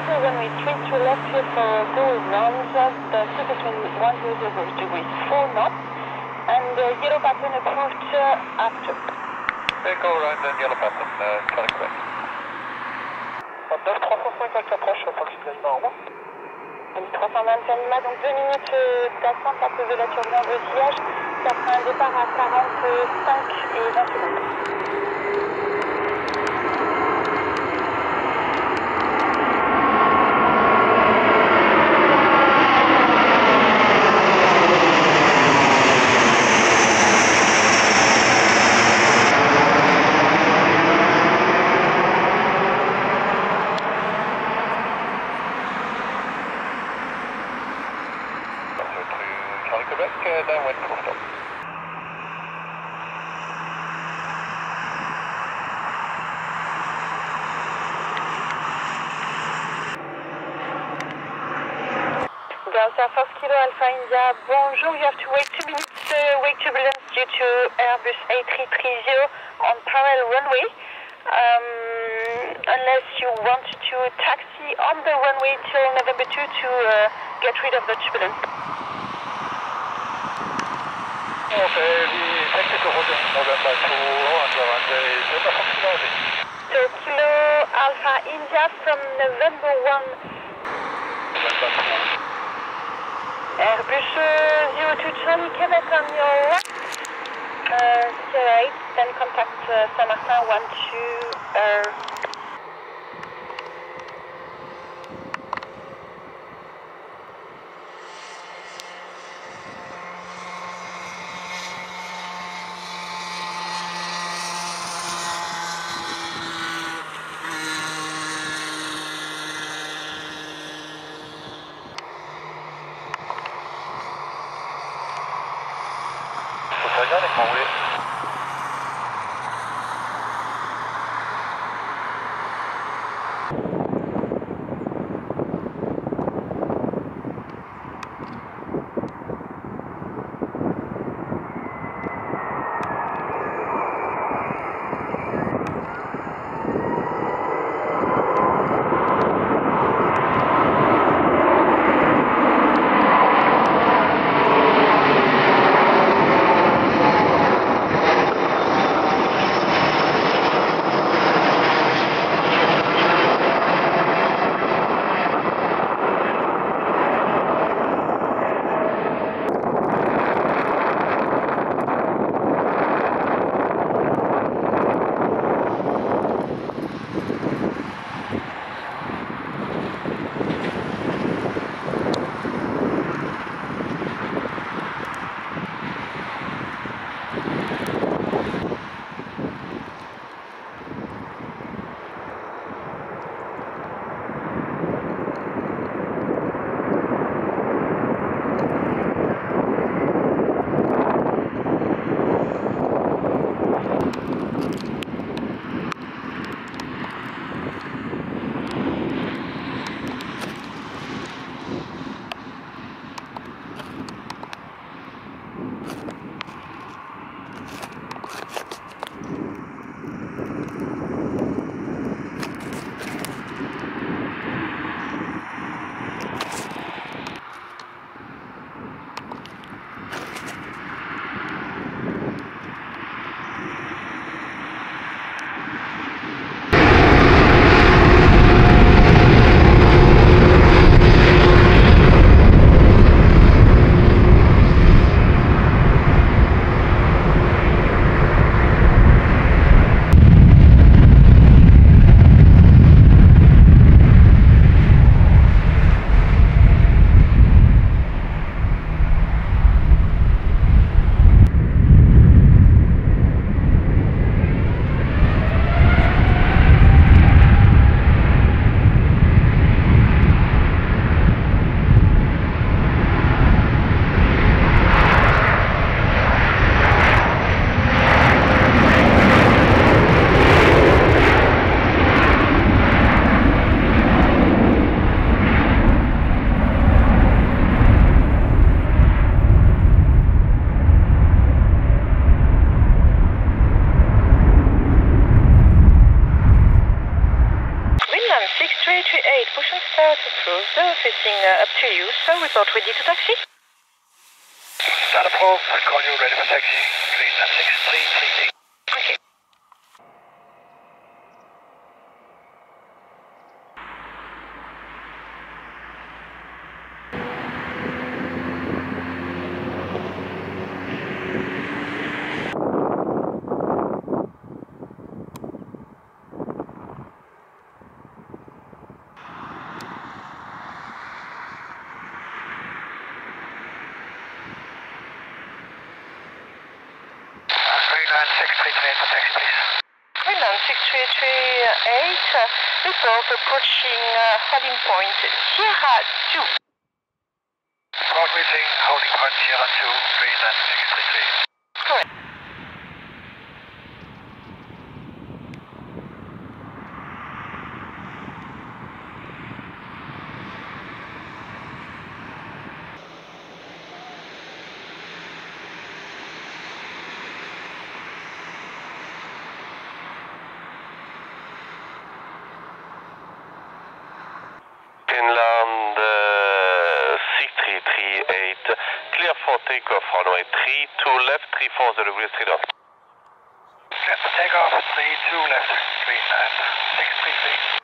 runway 33 left here for Greenland. The surface wind 100 degrees 4 knots. And yellow pattern approach after. Go around and yellow pattern, Charlie Quebec. 9 325 approche, proximité Lima, au revoir. 325 Lima, donc 2 minutes d'attente à cause de la turbulence de sillage. Ça fera un départ à 45 et 20 secondes. Charlie Quebec, downwind, full stop. Delta 4 Kilo Alpha India, bonjour, you have to wait 2 minutes, wake turbulence due to Airbus A330 on parallel runway. Unless you want to taxi on the runway till November 2 to get rid of the turbulence. Okay, the technical holding November 2 on the runway is approximately. So Kilo Alpha India from November 1. November 2. Airbus 02 Charlie Quebec on your left. 08, then contact Saint-Martin 12. Up to you, sir. Report ready to taxi. Not a problem. I'll call you ready for taxi. Greenland 6338. Okay. Greenland 6338 for taxi, please. Greenland 6338, report approaching holding point Sierra 2. Report reaching holding point Sierra 2, Greenland 6338. Correct. Greenland 6338, clear for takeoff, runway 32 left, 340 degrees, 3 down. Clear for takeoff, 32 left, Greenland 633.